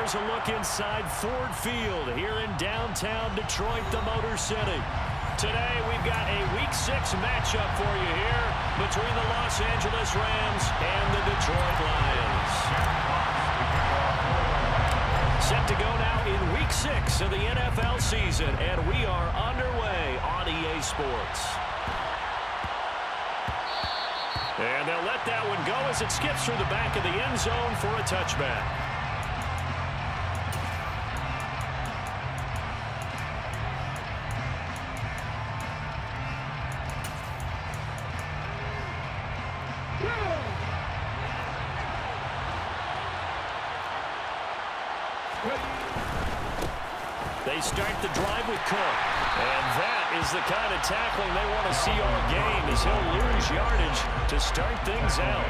there's a look inside Ford Field here in downtown Detroit, the Motor City. Today, we've got a Week 6 matchup for you here between the Los Angeles Rams and the Detroit Lions. Set to go now in Week 6 of the NFL season, and we are underway on EA Sports. And they'll let that one go as it skips through the back of the end zone for a touchback. They start the drive with Cook. And that is the kind of tackling they want to see all game, as he'll lose yardage to start things out.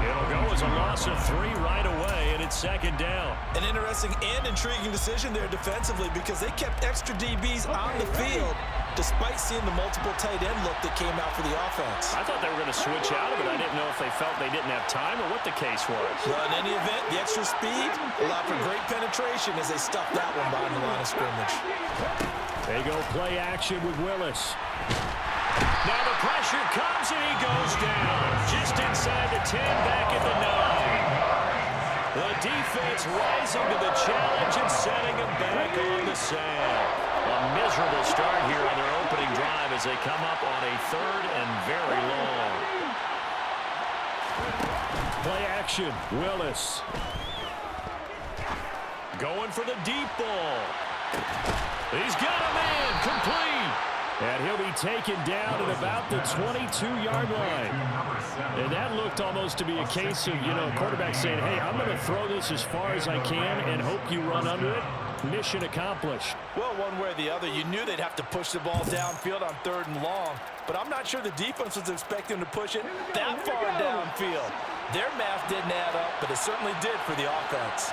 It'll go as a loss of 3 right away, and it's second down. An interesting and intriguing decision there defensively, because they kept extra DBs on the field despite seeing the multiple tight end look that came out for the offense. I thought they were going to switch out of it. I didn't know if they felt they didn't have time or what the case was. Well, in any event, the extra speed allowed for great penetration as they stuffed that one behind the line of scrimmage. They go play action with Willis. Now the pressure comes and he goes down. Just inside the 10, back at the 9. The defense rising to the challenge and setting him back on the sand. A miserable start here on their opening drive as they come up on a 3rd and very long. Play action, Willis. Going for the deep ball. He's got a man, complete. And he'll be taken down at about the 22-yard line. And that looked almost to be a case of, quarterback saying, hey, I'm going to throw this as far as I can and hope you run under it. Mission accomplished. Well, one way or the other, you knew they'd have to push the ball downfield on 3rd and long. But I'm not sure the defense was expecting to push it that far downfield. Their math didn't add up, but it certainly did for the offense.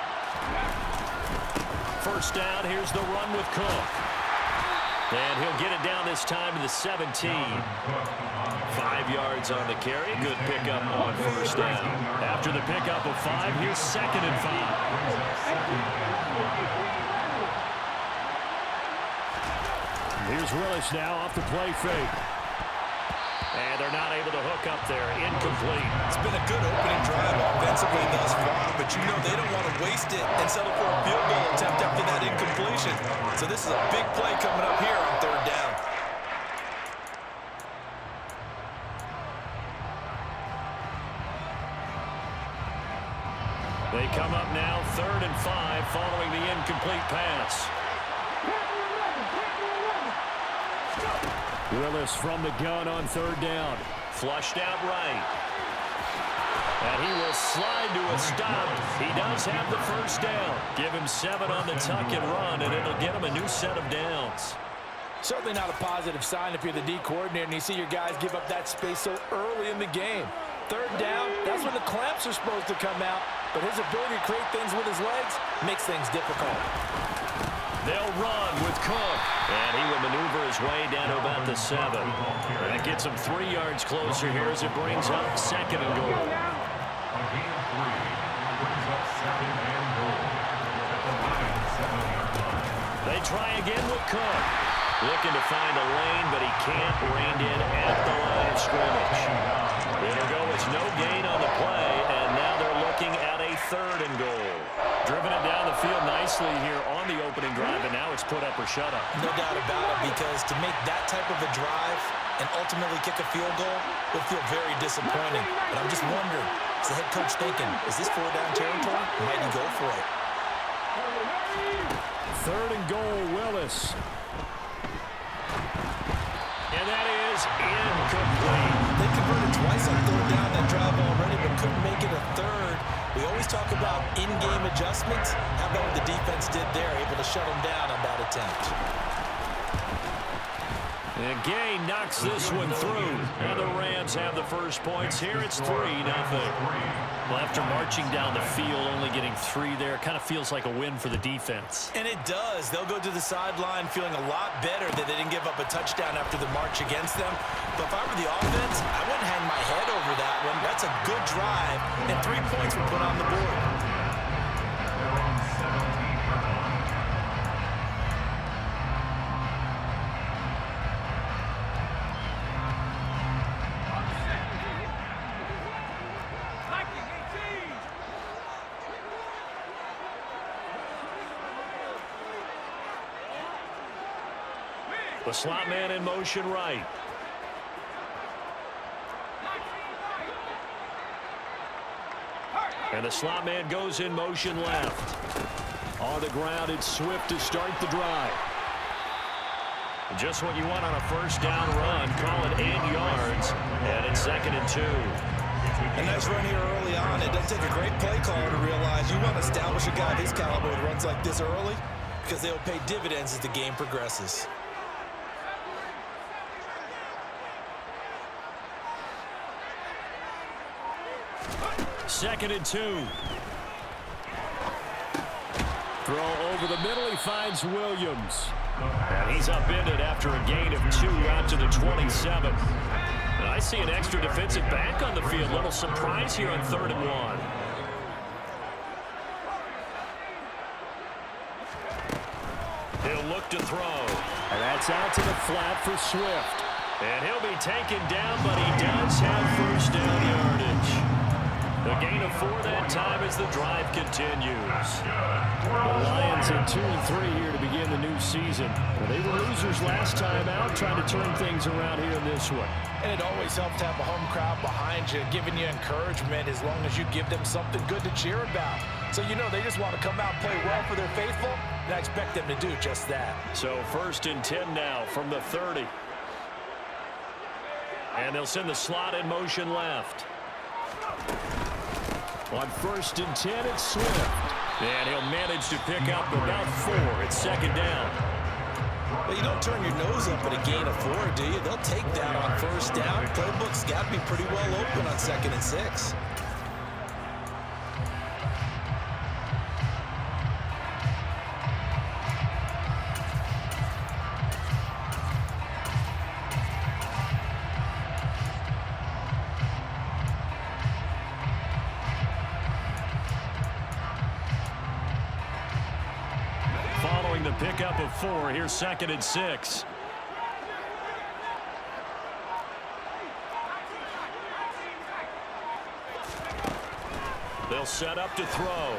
First down, here's the run with Cook. And he'll get it down this time to the 17. 5 yards on the carry. Good pickup on first down. After the pickup of 5, here's 2nd and 5. Here's Willis now off the play fake. And they're not able to hook up there. Incomplete. It's been a good opening drive offensively thus far, but they don't want to waste it and settle for a field goal attempt after that incompletion. So this is a big play coming up here on 3rd down. They come up now 3rd and 5 following the incomplete pass. Willis from the gun on 3rd down. Flushed out right. And he will slide to a stop. He does have the first down. Give him 7 on the tuck and run, and it'll get him a new set of downs. Certainly not a positive sign if you're the D coordinator and you see your guys give up that space so early in the game. 3rd down, that's when the clamps are supposed to come out, but his ability to create things with his legs makes things difficult. They'll run with Cook, and he will maneuver his way down to about the 7. And that gets him 3 yards closer here as it brings up 2nd and goal. They try again with Cook. Looking to find a lane, but he can't. Reined in at the line of scrimmage. It'll go as no gain on the play, and now they're looking at a 3rd and goal. Driven it down the field nicely here on the opening drive, and now it's put up or shut up. No doubt about it, because to make that type of a drive and ultimately kick a field goal will feel very disappointing. But I'm just wondering, is the head coach thinking, is this 4-down territory? Might he go for it? 3rd and goal, Willis. And that is incomplete. They converted twice on 3rd down that drive already, but couldn't make it a 3rd. We always talk about in-game adjustments. How about what the defense did there, able to shut them down on that attempt. And Gay knocks this one through. And the Rams have the first points here. It's 3-0. Well, after marching down the field, only getting 3 there, kind of feels like a win for the defense. And it does. They'll go to the sideline feeling a lot better that they didn't give up a touchdown after the march against them. But if I were the offense, I wouldn't hang my head over that one. That's a good drive, and 3 points were put on the board. The slot man in motion right. And the slot man goes in motion left. On the ground, it's Swift to start the drive. Just what you want on a first down run. Call it 8 yards. And it's 2nd and 2. A nice run here early on. It does take a great play caller to realize you want to establish a guy of his caliber with runs like this early because they'll pay dividends as the game progresses. Second and 2. Throw over the middle. He finds Williams. And he's upended after a gain of 2 out to the 27. And I see an extra defensive back on the field. Little surprise here on 3rd and 1. He'll look to throw. And that's out to the flat for Swift. And he'll be taken down, but he does have first down yardage. The gain of 4 that time as the drive continues. The Lions at 2-3 here to begin the new season. Well, they were losers last time out, trying to turn things around here in this one. And it always helps to have a home crowd behind you, giving you encouragement as long as you give them something good to cheer about. So you know they just want to come out and play well for their faithful, and I expect them to do just that. So 1st and 10 now from the 30. And they'll send the slot in motion left. On 1st and 10, it's Swift. And he'll manage to pick up about 4. It's 2nd down. Well, you don't turn your nose up at a gain of 4, do you? They'll take that on 1st down. Playbook's got to be pretty well open on 2nd and 6. The pickup of 4. Here's 2nd and 6. They'll set up to throw.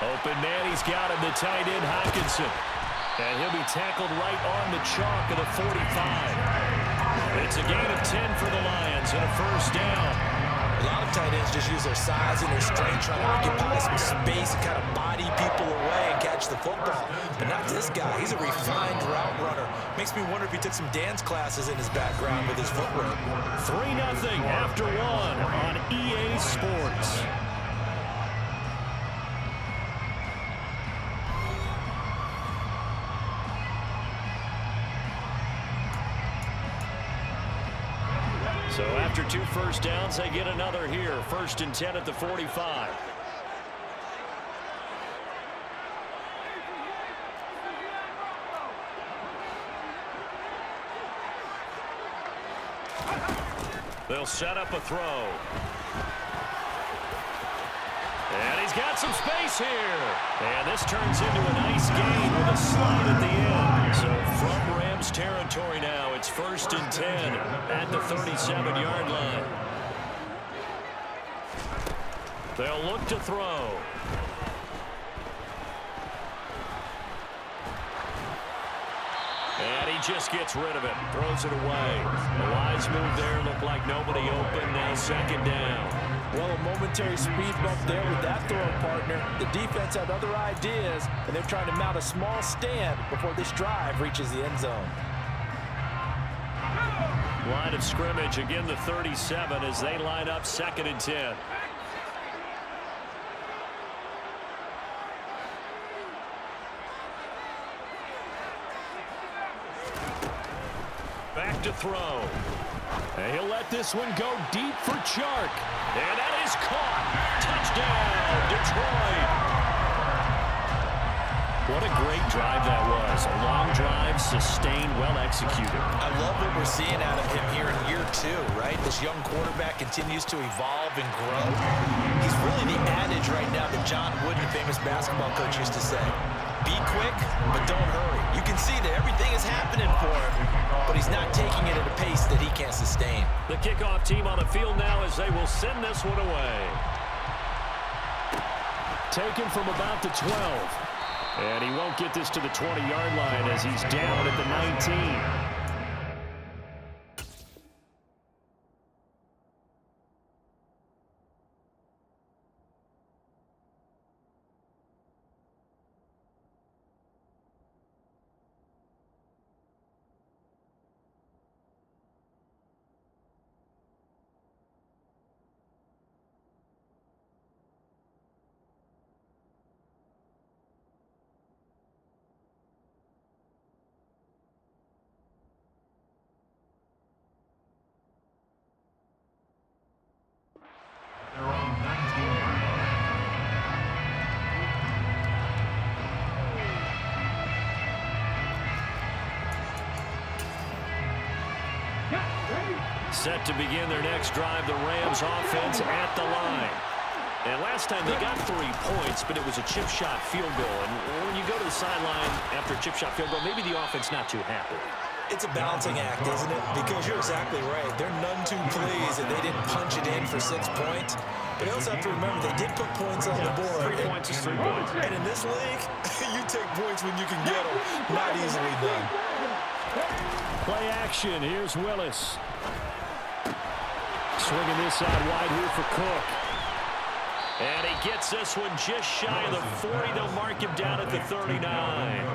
Open man, he's got him, the tight end Hockenson. And he'll be tackled right on the chalk of the 45. It's a gain of 10 for the Lions and a first down. A lot of tight ends just use their size and their strength trying to occupy some space and kind of body people away and catch the football. But not this guy. He's a refined route runner. Makes me wonder if he took some dance classes in his background with his footwork. 3-0 after 1 on EA Sports. So after 2 first downs, they get another here. 1st and 10 at the 45. They'll set up a throw. And he's got some space here. And this turns into a nice gain with a slot at the end. So from Rams territory now, it's 1st and 10 at the 37-yard line. They'll look to throw. And he just gets rid of it, throws it away. The wise move there, looked like nobody open, now 2nd down. Well, a momentary speed bump there with that throwing partner. The defense had other ideas, and they're trying to mount a small stand before this drive reaches the end zone. Line of scrimmage, again the 37 as they line up 2nd and 10. Back to throw. And he'll let this one go deep for Chark. And that is caught. Touchdown, Detroit. What a great drive that was. A long drive, sustained, well executed. I love what we're seeing out of him here in year 2, right? This young quarterback continues to evolve and grow. He's really the adage right now that John Wooden, famous basketball coach, used to say. Be quick, but don't hurry. You can see that everything is happening for him, but he's not taking it at a pace that he can't sustain. The kickoff team on the field now as they will send this one away. Taken from about the 12. And he won't get this to the 20-yard line as he's down at the 19. Set to begin their next drive, the Rams offense at the line. And last time they got 3 points, but it was a chip shot field goal. And when you go to the sideline after a chip shot field goal, maybe the offense not too happy. It's a balancing act, isn't it? Because you're exactly right. They're none too pleased that they didn't punch it in for 6 points. But you also have to remember they did put points on the board. 3 points is 3 points. And in this league, you take points when you can get them. Not easily done. Play action. Here's Willis. Swinging this out wide here for Cook. And he gets this one just shy of the 40. They'll mark him down at the 39.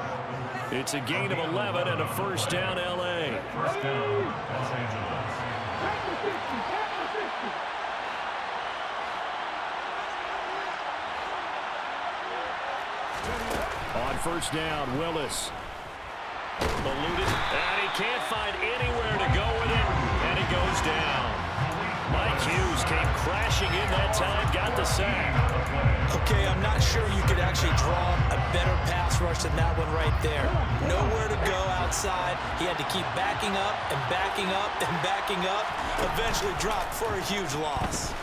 It's a gain of 11 and a first down, L.A. First down, Los Angeles. On first down, Willis. Eluded, and he can't find anywhere to go with it, and it goes down. Mike Hughes came crashing in that time, got the sack. Okay, I'm not sure you could actually draw a better pass rush than that one right there. Nowhere to go outside. He had to keep backing up and backing up and backing up. Eventually dropped for a huge loss.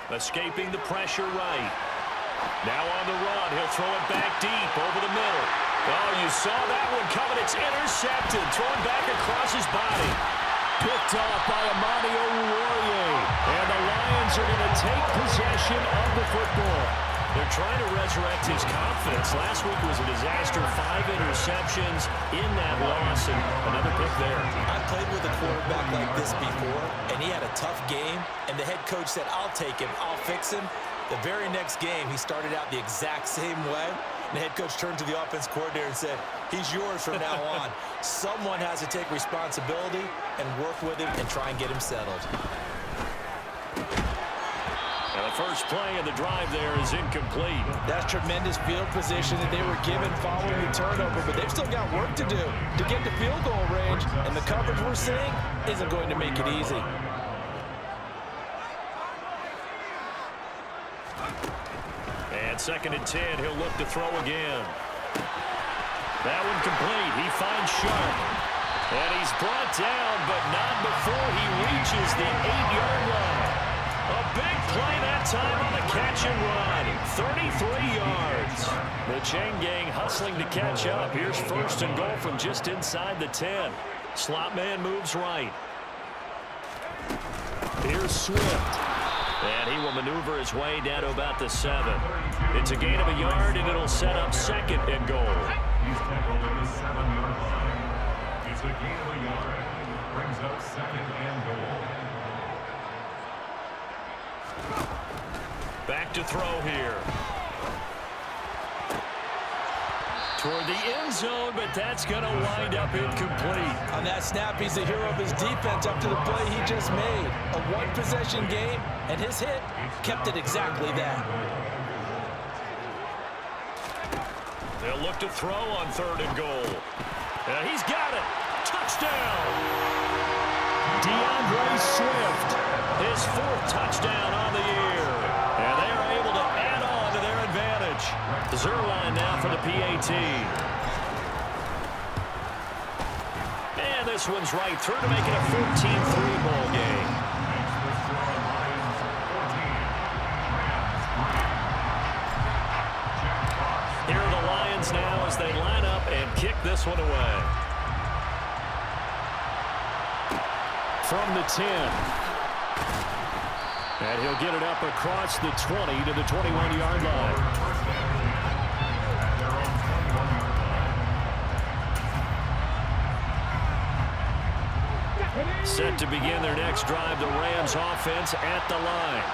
Escaping the pressure right. Now on the run, he'll throw it back deep over the middle. Oh, you saw that one coming. It's intercepted. Thrown back across his body. Picked off by Amani Oruwariye. And the Lions are going to take possession of the football. They're trying to resurrect his confidence. Last week was a disaster. 5 interceptions in that loss, and another pick there. I played with a quarterback like this before, and he had a tough game, and the head coach said, I'll take him, I'll fix him. The very next game, he started out the exact same way. And the head coach turned to the offense coordinator and said, he's yours from now on. Someone has to take responsibility and work with him and try and get him settled. And the first play of the drive there is incomplete. That's tremendous field position that they were given following the turnover, but they've still got work to do to get to field goal range, and the coverage we're seeing isn't going to make it easy. And 2nd and 10, he'll look to throw again. That one complete. He finds Sharp. And he's brought down, but not before he reaches the 8-yard line. A big play that time on the catch and run. 33 yards. The chain gang hustling to catch up. Here's 1st and goal from just inside the 10. Slot man moves right. Here's Swift. And he will maneuver his way down to about the 7. It's a gain of a yard, and it'll set up 2nd and goal. He's tackled at the 7-yard line. It's a gain of a yard. Brings up 2nd and goal. Back to throw here. Toward the end zone, but that's going to wind up incomplete. On that snap, he's the hero of his defense up to the play he just made. A one-possession game, and his hit kept it exactly that. They'll look to throw on 3rd and goal. And he's got it. Touchdown. DeAndre Swift, his 4th touchdown on the year. And they are able to add on to their advantage. Zerline now for the PAT. And this one's right through to make it a 14-3 ball game. Here are the Lions now as they line up and kick this one away. From the 10. And he'll get it up across the 20 to the 21-yard line. Set to begin their next drive, the Rams offense at the line.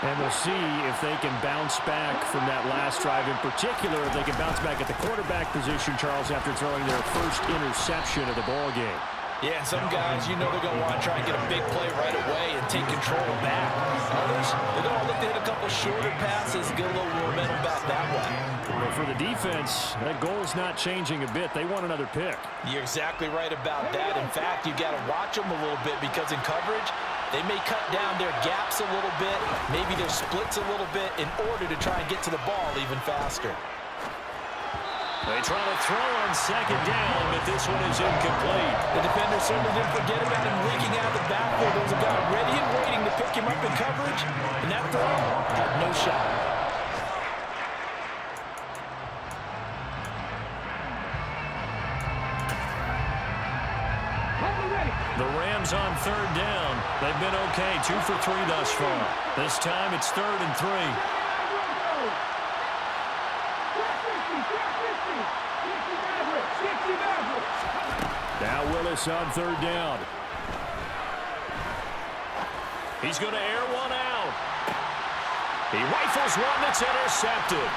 And we'll see if they can bounce back from that last drive in particular, if they can bounce back at the quarterback position, Charles, after throwing their first interception of the ball game. Yeah, and some guys, you know they're going to want to try and get a big play right away and take control back. Others, they're going to look to hit a couple shorter passes, get a little momentum back that way. Well, for the defense, that goal is not changing a bit. They want another pick. You're exactly right about that. In fact, you got to watch them a little bit because in coverage, they may cut down their gaps a little bit, maybe their splits a little bit in order to try and get to the ball even faster. They try to throw on second down, but this one is incomplete. The defender certainly didn't forget about him leaking out of the backfield. There was a guy ready and waiting to pick him up in coverage, and that throw had no shot. The Rams on third down. They've been okay, 2 for 3 thus far. This time it's 3rd and 3. Now Willis on third down. He's going to air one out. He rifles one that's intercepted.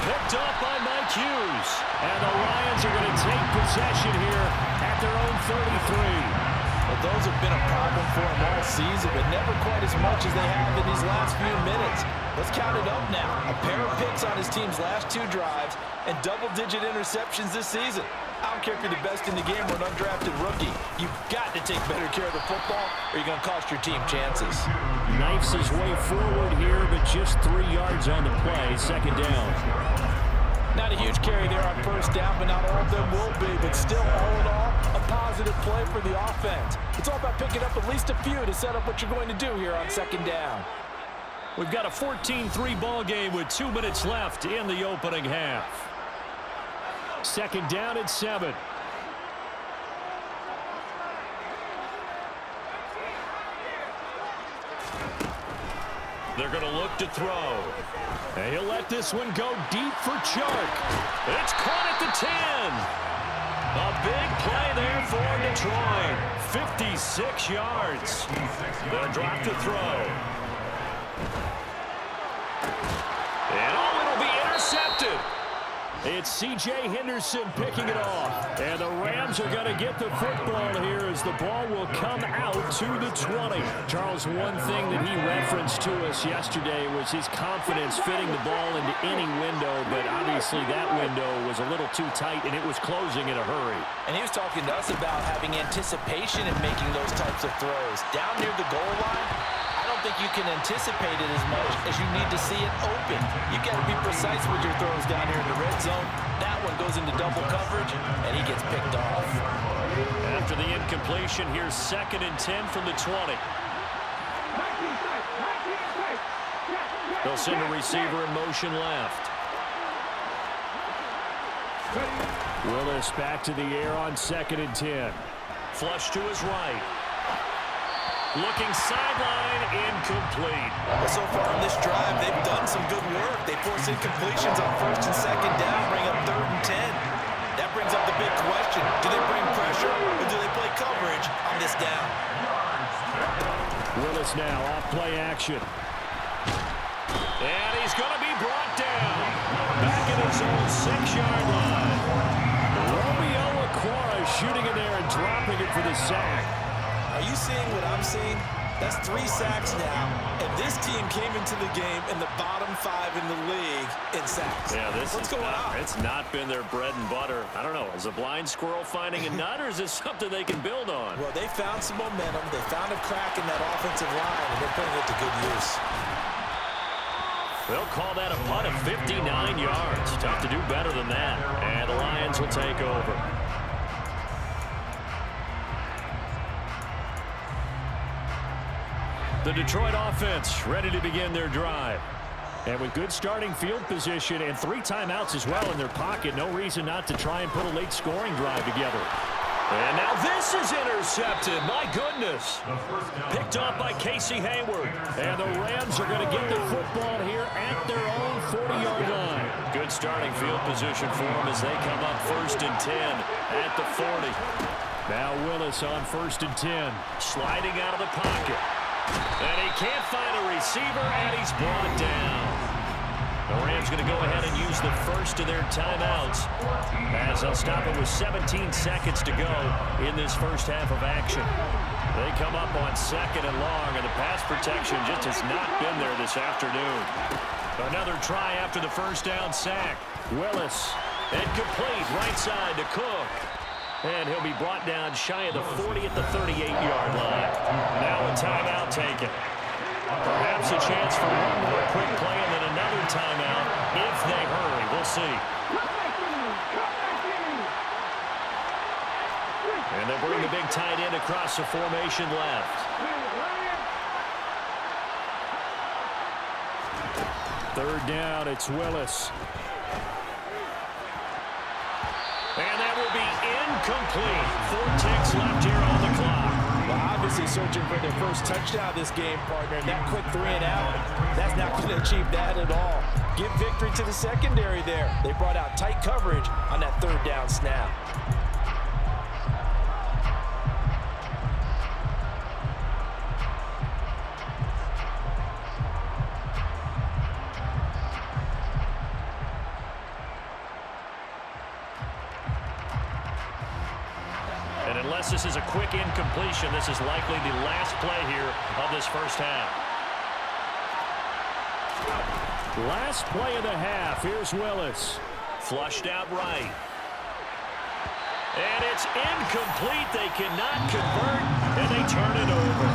Picked up by Mike Hughes. And the Lions are going to take possession here at their own 33. Well, those have been a problem for him all season, but never quite as much as they have in these last few minutes. Let's count it up now. A pair of picks on his team's last 2 drives and double-digit interceptions this season. I don't care if you're the best in the game or an undrafted rookie. You've got to take better care of the football or you're going to cost your team chances. Knifes his way forward here, but just 3 yards on the play. Second down. Not a huge carry there on first down, but not all of them will be. But still, all in all, a positive play for the offense. It's all about picking up at least a few to set up what you're going to do here on second down. We've got a 14-3 ball game with 2 minutes left in the opening half. Second down at 7. They're going to look to throw. And he'll let this one go deep for Chark. It's caught at the 10. A big play there for Detroit. 56 yards. They'll drop to throw. And it'll be intercepted. It's C.J. Henderson picking it off. And the Rams are going to get the football here as the ball will come out to the 20. Charles, one thing that he referenced to us yesterday was his confidence fitting the ball into any window, but obviously that window was a little too tight and it was closing in a hurry. And he was talking to us about having anticipation in making those types of throws. Down near the goal line, I don't think you can anticipate it as much as you need to see it open. You've got to be precise with your throws down here in the red zone. That one goes into double coverage, and he gets picked off. After the incompletion, here's 2nd and 10 from the 20. They'll send a receiver in motion left. Willis back to the air on 2nd and 10. Flush to his right. Looking sideline, incomplete. Well, so far on this drive, they've done some good work. They force incompletions on 1st and 2nd down, bring up 3rd and 10. That brings up the big question. Do they bring pressure or do they play coverage on this down? Willis now off play action. And he's going to be brought down. Back in his own 6-yard line. Romeo Okwara shooting in there and dropping it for the sack. Are you seeing what I'm seeing? That's 3 sacks now, and this team came into the game in the bottom 5 in the league in sacks. Yeah, What's going on? It's not been their bread and butter. I don't know. Is a blind squirrel finding a nut, or is this something they can build on? Well, they found some momentum. They found a crack in that offensive line, and they're putting it to good use. They'll call that a punt of 59 yards. Tough to do better than that. And the Lions will take over. The Detroit offense ready to begin their drive. And with good starting field position and 3 timeouts as well in their pocket, no reason not to try and put a late scoring drive together. And now this is intercepted. My goodness. Picked off by Casey Hayward. And the Rams are going to get the football here at their own 40-yard line. Good starting field position for them as they come up 1st and 10 at the 40. Now Willis on 1st and 10. Sliding out of the pocket. And he can't find a receiver, and he's brought down. The Rams going to go ahead and use the first of their timeouts as they'll stop it with 17 seconds to go in this first half of action. They come up on 2nd and long, and the pass protection just has not been there this afternoon. Another try after the first down sack. Willis, incomplete, right side to Cook. And he'll be brought down shy of the 40 at the 38-yard line. Now a timeout taken. Perhaps a chance for one more quick play and then another timeout if they hurry. We'll see. And they'll bring the big tight end across the formation left. 3rd down, it's Willis. And that will be incomplete. 4 ticks left here on the clock. Well, obviously searching for their first touchdown this game, partner. That quick 3 and out, that's not going to achieve that at all. Give victory to the secondary there. They brought out tight coverage on that 3rd down snap. Unless this is a quick incompletion, this is likely the last play here of this first half. Last play of the half. Here's Willis. Flushed out right. And it's incomplete. They cannot convert, and they turn it over.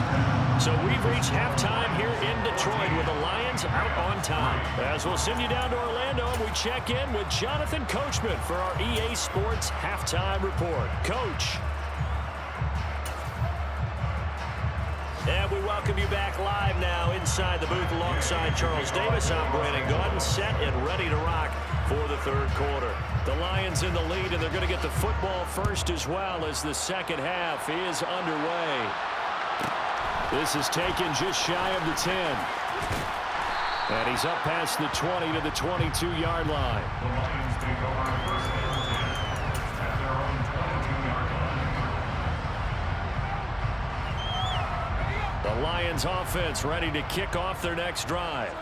So we've reached halftime here in Detroit with the Lions out on top. As we'll send you down to Orlando, and we check in with Jonathan Coachman for our EA Sports Halftime Report. Coach. And we welcome you back live now inside the booth alongside Charles Davis. I'm Brandon Gordon, set and ready to rock for the 3rd quarter. The Lions in the lead, and they're going to get the football first as well as the second half is underway. This is taken just shy of the 10. And he's up past the 20 to the 22-yard line. The Lions take over 1st and 10 at their own 22-yard line. The Lions offense ready to kick off their next drive.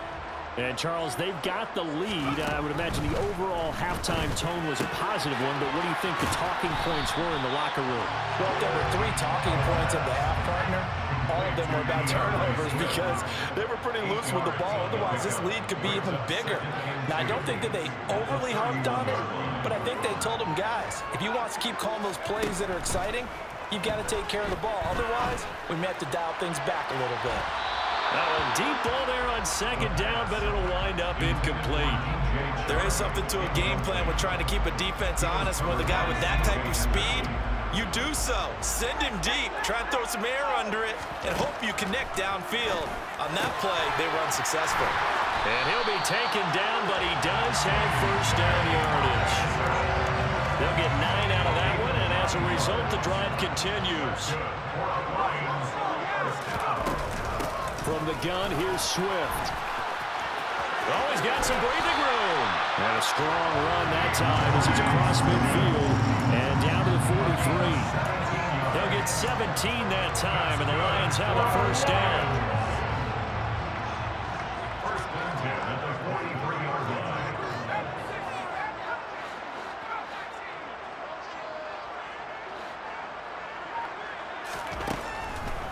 And, Charles, they've got the lead. I would imagine the overall halftime tone was a positive one, but what do you think the talking points were in the locker room? Well, there were 3 talking points at the half, partner. All of them were about turnovers because they were pretty loose with the ball. Otherwise, this lead could be even bigger. Now, I don't think that they overly harped on it, but I think they told them, guys, if you want to keep calling those plays that are exciting, you've got to take care of the ball. Otherwise, we may have to dial things back a little bit. Now a deep ball there on 2nd down, but it'll wind up incomplete. There is something to a game plan with trying to keep a defense honest. When the guy with that type of speed, you do so. Send him deep, try and throw some air under it, and hope you connect downfield. On that play, they were unsuccessful. And he'll be taken down, but he does have first down yardage. They'll get 9 out of that one, and as a result, the drive continues. From the gun, here's Swift. Oh, he's got some breathing room. And a strong run that time as he's across midfield and down to the 43. They'll get 17 that time, and the Lions have a first down. 1st and 10 at the 43-yard line.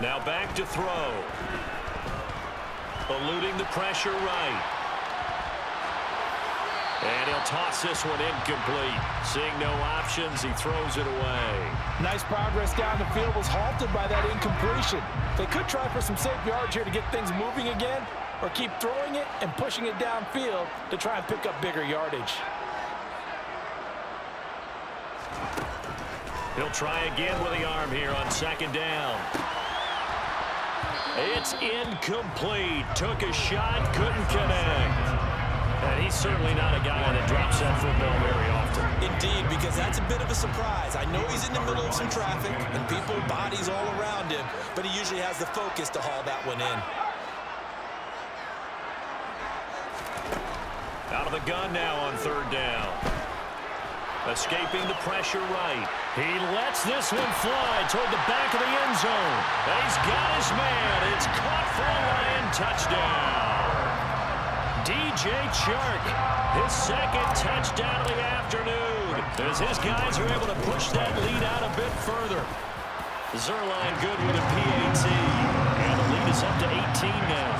Now back to throw. Eluding the pressure right. And he'll toss this one incomplete. Seeing no options, he throws it away. Nice progress down the field was halted by that incompletion. They could try for some safe yards here to get things moving again, or keep throwing it and pushing it downfield to try and pick up bigger yardage. He'll try again with the arm here on 2nd down. It's incomplete. Took a shot, couldn't connect. And he's certainly not a guy that drops that football very often. Indeed, because that's a bit of a surprise. I know he's in the middle of some traffic and people, bodies all around him, but he usually has the focus to haul that one in. Out of the gun now on 3rd down. Escaping the pressure right. He lets this one fly toward the back of the end zone. He's got his man. It's caught for a Lion touchdown. DJ Chark, his second touchdown of the afternoon, as his guys are able to push that lead out a bit further. Zerline good with a PAT, and the lead is up to 18 now.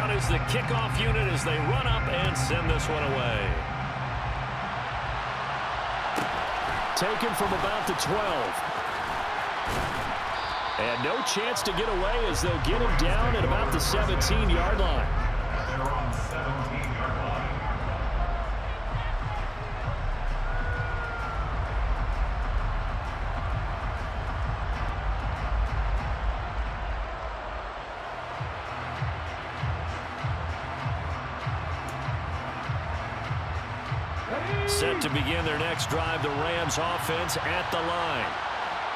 Out is the kickoff unit as they run up and send this one away. Taken from about the 12. And no chance to get away as they'll get him down at about the 17-yard line. Pressure on 17-yard line. Set to begin their next drive, the Rams offense at the line.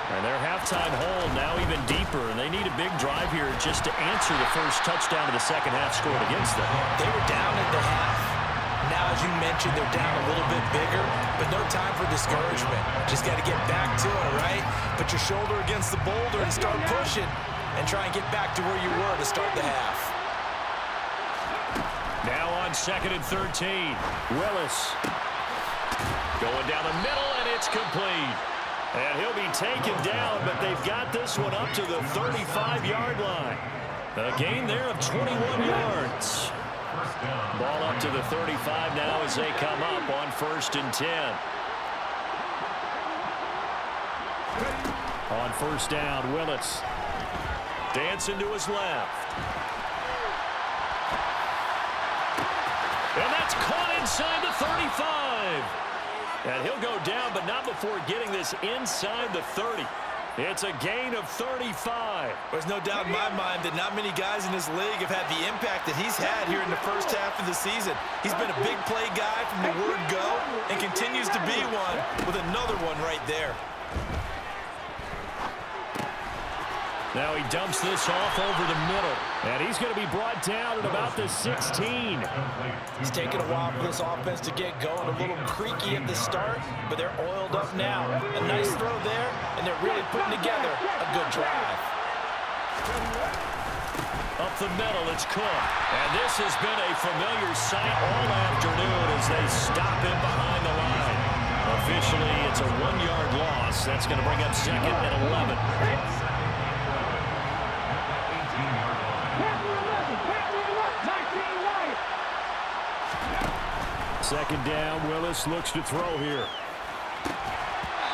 And their halftime hole now even deeper, and they need a big drive here just to answer the first touchdown of the second half scored against them. They were down at the half. Now, as you mentioned, they're down a little bit bigger, but no time for discouragement. Just got to get back to it, right? Put your shoulder against the boulder and start pushing and try and get back to where you were to start the half. Now on 2nd and 13, Willis going down the middle, and it's complete. And he'll be taken down, but they've got this one up to the 35-yard line. A gain there of 21 yards. Ball up to the 35 now as they come up on 1st and 10. On 1st down, Willis dancing to his left. And that's caught inside the 35. And he'll go down, but not before getting this inside the 30. It's a gain of 35. There's no doubt in my mind that not many guys in this league have had the impact that he's had here in the first half of the season. He's been a big play guy from the word go and continues to be one with another one right there. Now he dumps this off over the middle. And he's going to be brought down at about the 16. It's taken a while for this offense to get going. A little creaky at the start, but they're oiled up now. A nice throw there, and they're really putting together a good drive. Up the middle, it's Cook. And this has been a familiar sight all afternoon as they stop him behind the line. Officially, it's a 1-yard loss. That's going to bring up 2nd and 11. Second down, Willis looks to throw here.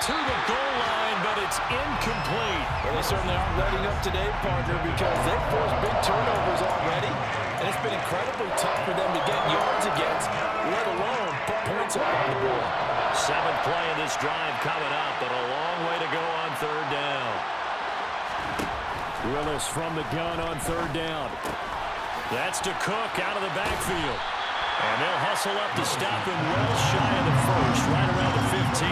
To the goal line, but it's incomplete. Well, they certainly aren't letting up today, partner, because they've forced big turnovers already, and it's been incredibly tough for them to get yards against, let alone put points up on the board. 7th play of this drive coming up, but a long way to go on 3rd down. Willis from the gun on 3rd down. That's to Cook out of the backfield. And they'll hustle up to stop him well shy of the first, right around the 15.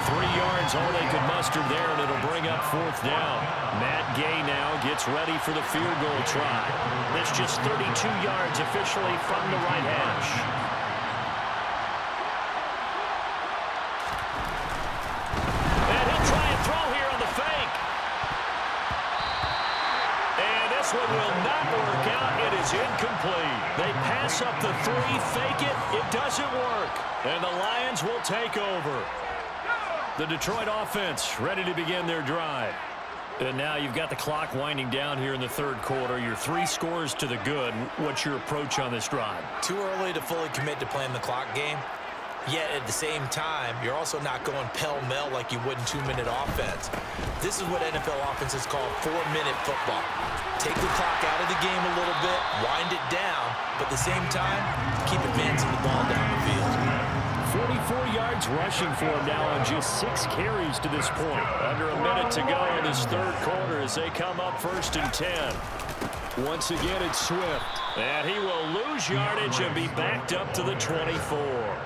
3 yards, all they could muster there, and it'll bring up 4th down. Matt Gay now gets ready for the field goal try. This just 32 yards officially from the right hash. And he'll try and throw here on the fake. And this one will not work out. It is incomplete. They pass up the 3, fake it. It doesn't work. And the Lions will take over. The Detroit offense ready to begin their drive. And now you've got the clock winding down here in the 3rd quarter. You're 3 scores to the good. What's your approach on this drive? Too early to fully commit to playing the clock game. Yet at the same time, you're also not going pell-mell like you would in 2-minute offense. This is what NFL offenses call 4-minute football. Take the clock out of the game a little bit, wind it down, but at the same time, keep advancing the ball down the field. 44 yards rushing for him now on just 6 carries to this point. Under a minute to go in this 3rd quarter as they come up 1st and 10. Once again, it's Swift. And he will lose yardage and be backed up to the 24.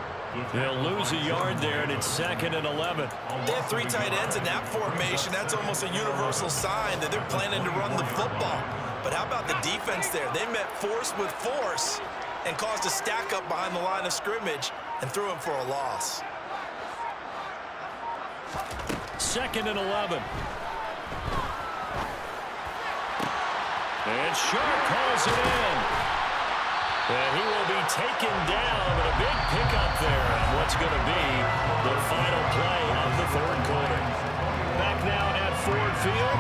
They'll lose a yard there, and it's 2nd and 11. They have 3 tight ends in that formation. That's almost a universal sign that they're planning to run the football. But how about the defense there? They met force with force and caused a stack up behind the line of scrimmage and threw him for a loss. 2nd and 11. And Sharp hauls it in. And he will be taken down, but a big pickup there on what's going to be the final play of the 3rd quarter. Back now at Ford Field.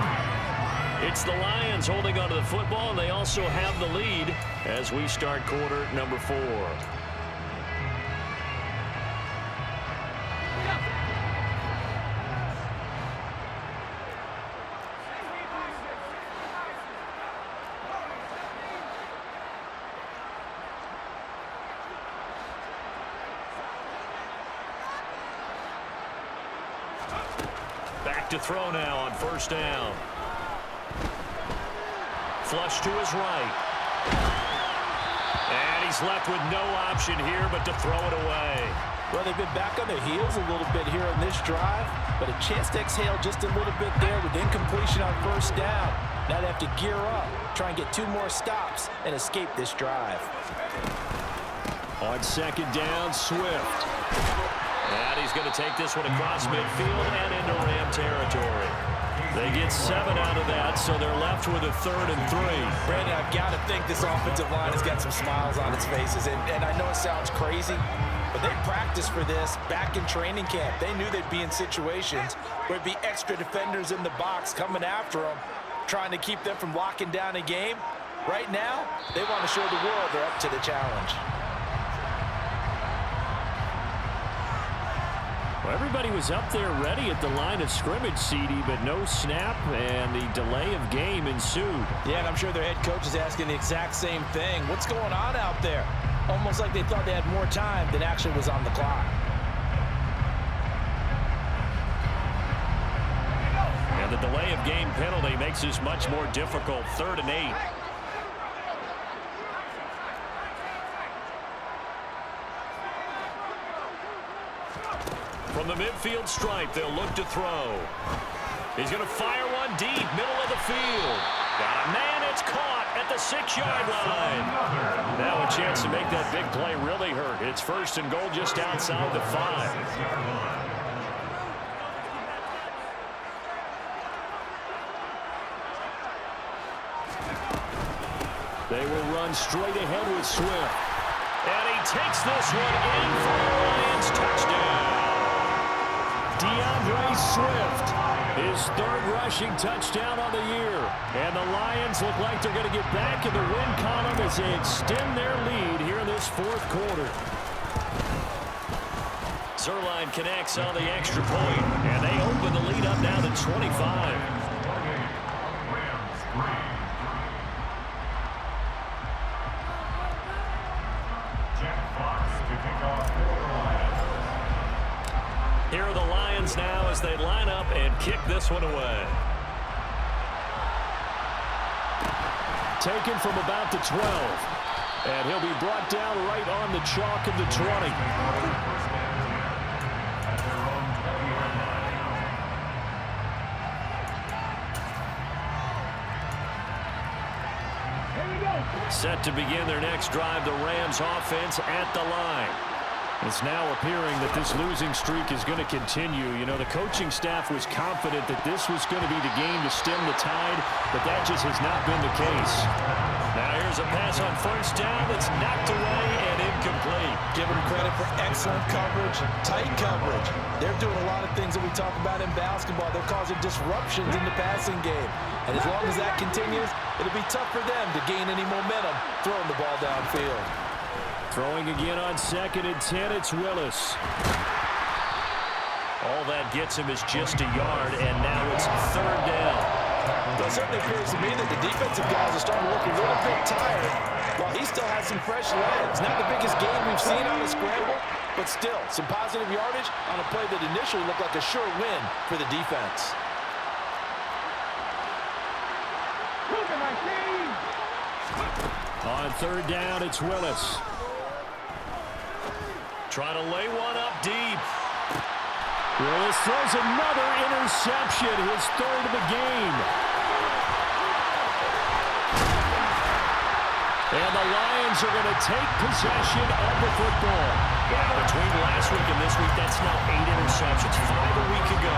It's the Lions holding onto the football, and they also have the lead as we start quarter number 4. Back to throw now on 1st down. Flush to his right. And he's left with no option here but to throw it away. Well, they've been back on their heels a little bit here on this drive, but a chance to exhale just a little bit there with incompletion on 1st down. Now they have to gear up, try and get 2 more stops and escape this drive. On 2nd down, Swift. And he's going to take this one across midfield and into Ram territory. They get 7 out of that, so they're left with a 3rd and 3. Brandon, I've got to think this offensive line has got some smiles on its faces. And I know it sounds crazy, but they practiced for this back in training camp. They knew they'd be in situations where it'd be extra defenders in the box coming after them, trying to keep them from locking down a game. Right now, they want to show the world they're up to the challenge. Well, everybody was up there ready at the line of scrimmage, CD, but no snap, and the delay of game ensued. Yeah, and I'm sure their head coach is asking the exact same thing. What's going on out there? Almost like they thought they had more time than actually was on the clock. And the delay of game penalty makes this much more difficult. 3rd and 8. From the midfield stripe, they'll look to throw. He's going to fire one deep, middle of the field. Got a man, it's caught at the 6-yard line. Now a chance to make that big play really hurt. It's 1st and goal just outside the 5. They will run straight ahead with Swift. And he takes this one in for a Lions touchdown. DeAndre Swift, his 3rd rushing touchdown on the year. And the Lions look like they're going to get back in the win column as they extend their lead here in this 4th quarter. Zerline connects on the extra point, and they open the lead up now to 25. Here are the Lions now as they line up and kick this one away. Taken from about the 12. And he'll be brought down right on the chalk of the 20. Set to begin their next drive, the Rams offense at the line. It's now appearing that this losing streak is going to continue. You know, the coaching staff was confident that this was going to be the game to stem the tide, but that just has not been the case. Now here's a pass on 1st down that's knocked away and incomplete. Give them credit for excellent coverage, tight coverage. They're doing a lot of things that we talk about in basketball. They're causing disruptions in the passing game. And as long as that continues, it'll be tough for them to gain any momentum throwing the ball downfield. Throwing again on 2nd and 10, it's Willis. All that gets him is just a yard, and now it's 3rd down. Well, it certainly appears to me that the defensive guys are starting to look a little bit tired, while he still has some fresh legs. Not the biggest game we've seen on a scramble, but still, some positive yardage on a play that initially looked like a sure win for the defense. On 3rd down, it's Willis. Trying to lay one up deep. Willis throws another interception, his third of the game. And the Lions are going to take possession of the football. Yeah, between last week and this week, that's now 8 interceptions. 5 a week ago,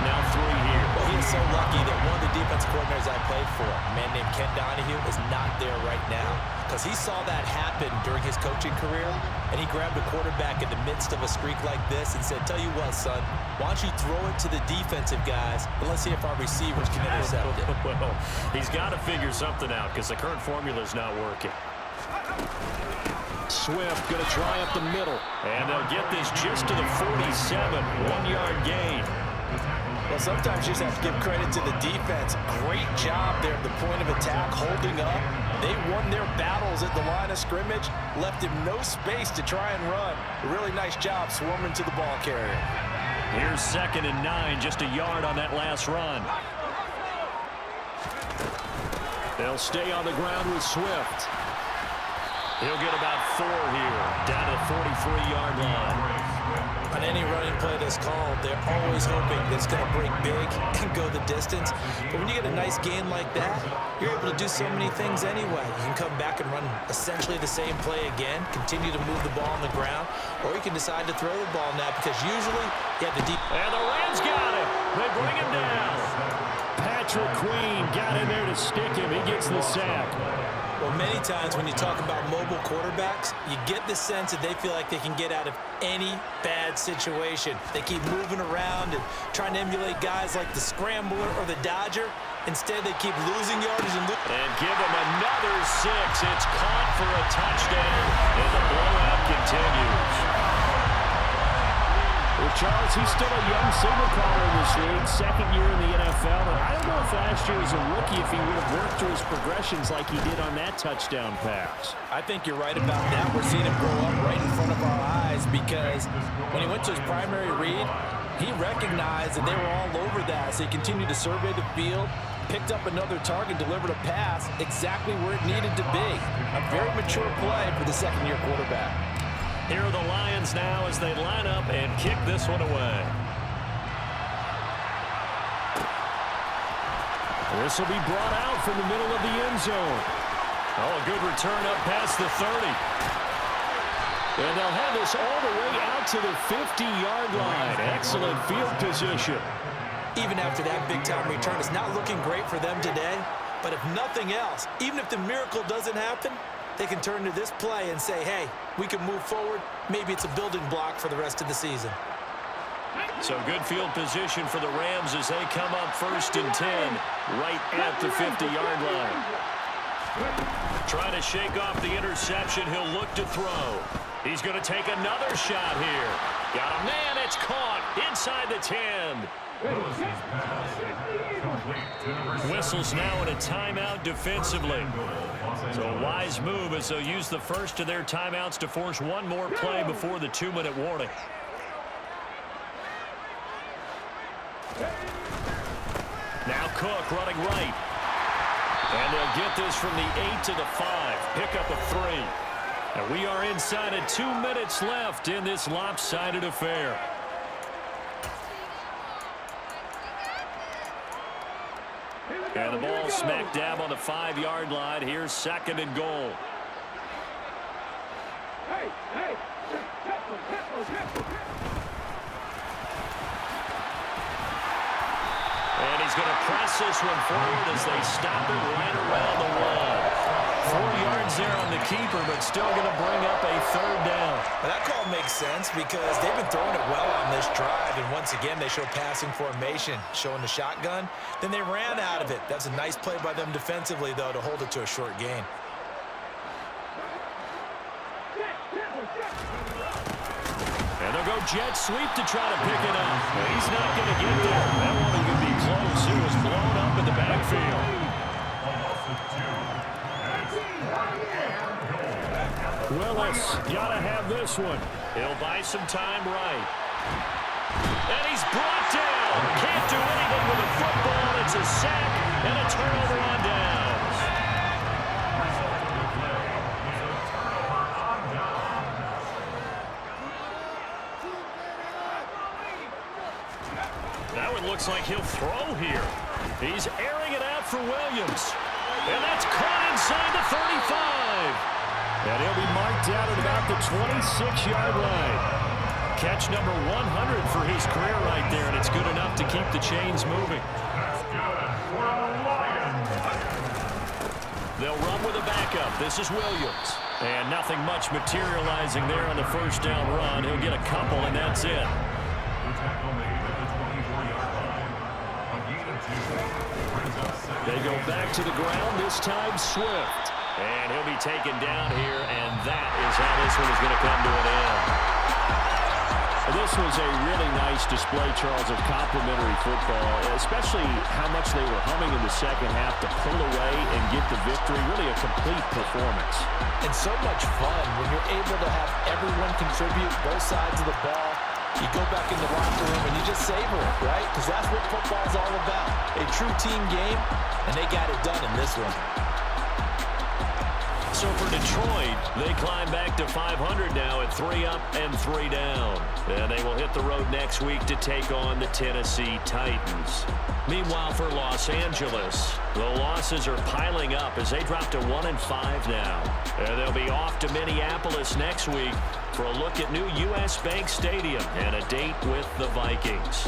now 3 here. Well, he is so lucky that one of the defense coordinators I played for, a man named Ken Donahue, is not there right now. Because he saw that happen during his coaching career, and he grabbed a quarterback in the midst of a streak like this and said, tell you what, son, why don't you throw it to the defensive guys, and let's see if our receivers can intercept it. Well, he's got to figure something out because the current formula is not working. Swift going to try up the middle. And they'll get this just to the 47, 1-yard gain. Well, sometimes you just have to give credit to the defense. Great job there at the point of attack, holding up. They won their battles at the line of scrimmage, left him no space to try and run. A really nice job swarming to the ball carrier. Here's 2nd and 9, just a yard on that last run. They'll stay on the ground with Swift. He'll get about 4 here, down to the 43-yard line. On any running play that's called, they're always hoping that it's going to break big and go the distance. But when you get a nice gain like that, you're able to do so many things anyway. You can come back and run essentially the same play again, continue to move the ball on the ground, or you can decide to throw the ball now because usually you have the deep. And the Rams got it. They bring him down. Patrick Queen got in there to stick him. He gets the sack. Well, many times when you talk about mobile quarterbacks, you get the sense that they feel like they can get out of any bad situation. They keep moving around and trying to emulate guys like the Scrambler or the Dodger. Instead, they keep losing yardage and give them another 6. It's caught for a touchdown, and the blowout continues. Well, Charles, he's still a young signal caller in this league, 2nd year in the NFL. And I don't know if last year as a rookie if he would have worked through his progressions like he did on that touchdown pass. I think you're right about that. We're seeing him grow up right in front of our eyes because when he went to his primary read, he recognized that they were all over that. So he continued to survey the field, picked up another target, delivered a pass exactly where it needed to be. A very mature play for the 2nd-year quarterback. Here are the Lions now as they line up and kick this one away. This will be brought out from the middle of the end zone. Oh, a good return up past the 30. And they'll have this all the way out to the 50-yard line. Excellent field position. even after that big-time return. It's not looking great for them today, but if nothing else, even if the miracle doesn't happen, they can turn to this play and say, hey, we can move forward. Maybe it's a building block for the rest of the season. So good field position for the Rams as they come up 1st and 10 right at the 50-yard line. Trying to shake off the interception. He'll look to throw. He's going to take another shot here. Got a man. It's caught inside the 10. Whistles now in a timeout defensively. So a wise move as they'll use the first of their timeouts to force one more play before the 2-minute warning. Now Cook running right. And they'll get this from the 8 to the 5. Pick up a 3. And we are inside of 2 minutes left in this lopsided affair. And the ball smack dab on the 5-yard line. Here's 2nd and goal. And he's going to press this one forward as they stop it right around the wall. 4 yards there on the keeper, but still going to bring up a 3rd down. Well, that call makes sense because they've been throwing it well on this drive, and once again they show passing formation, showing the shotgun. Then they ran out of it. That's a nice play by them defensively, though, to hold it to a short gain. And they'll go jet sweep to try to pick it up. But he's not going to get there. That won't even be close. It was blown up in the backfield. Willis got to have this one. He'll buy some time right. And he's brought down. Can't do anything with the football. It's a sack and a turnover on downs. looks like he'll throw here. He's airing it out for Williams. And that's caught inside the 35. And he'll be marked out at about the 26-yard line. Catch number 100 for his career right there, and it's good enough to keep the chains moving. That's good for the Lions. They'll run with a backup. This is Williams. And nothing much materializing there on the first down run. He'll get a couple, and that's it. The tackle made at the 24-yard line. A gain of 2. Brings up second. They go back to the ground, this time Swift. And he'll be taken down here, and that is how this one is going to come to an end. This was a really nice display, Charles, of complimentary football, especially how much they were humming in the second half to pull away and get the victory. Really a complete performance. And so much fun when you're able to have everyone contribute both sides of the ball. You go back in the locker room and you just savor it, right? Because that's what football's all about. A true team game, and they got it done in this one. So for Detroit, they climb back to 500 now at 3 up and 3 down. And they will hit the road next week to take on the Tennessee Titans. Meanwhile, for Los Angeles, the losses are piling up as they drop to 1-5 now. And they'll be off to Minneapolis next week for a look at new U.S. Bank Stadium and a date with the Vikings.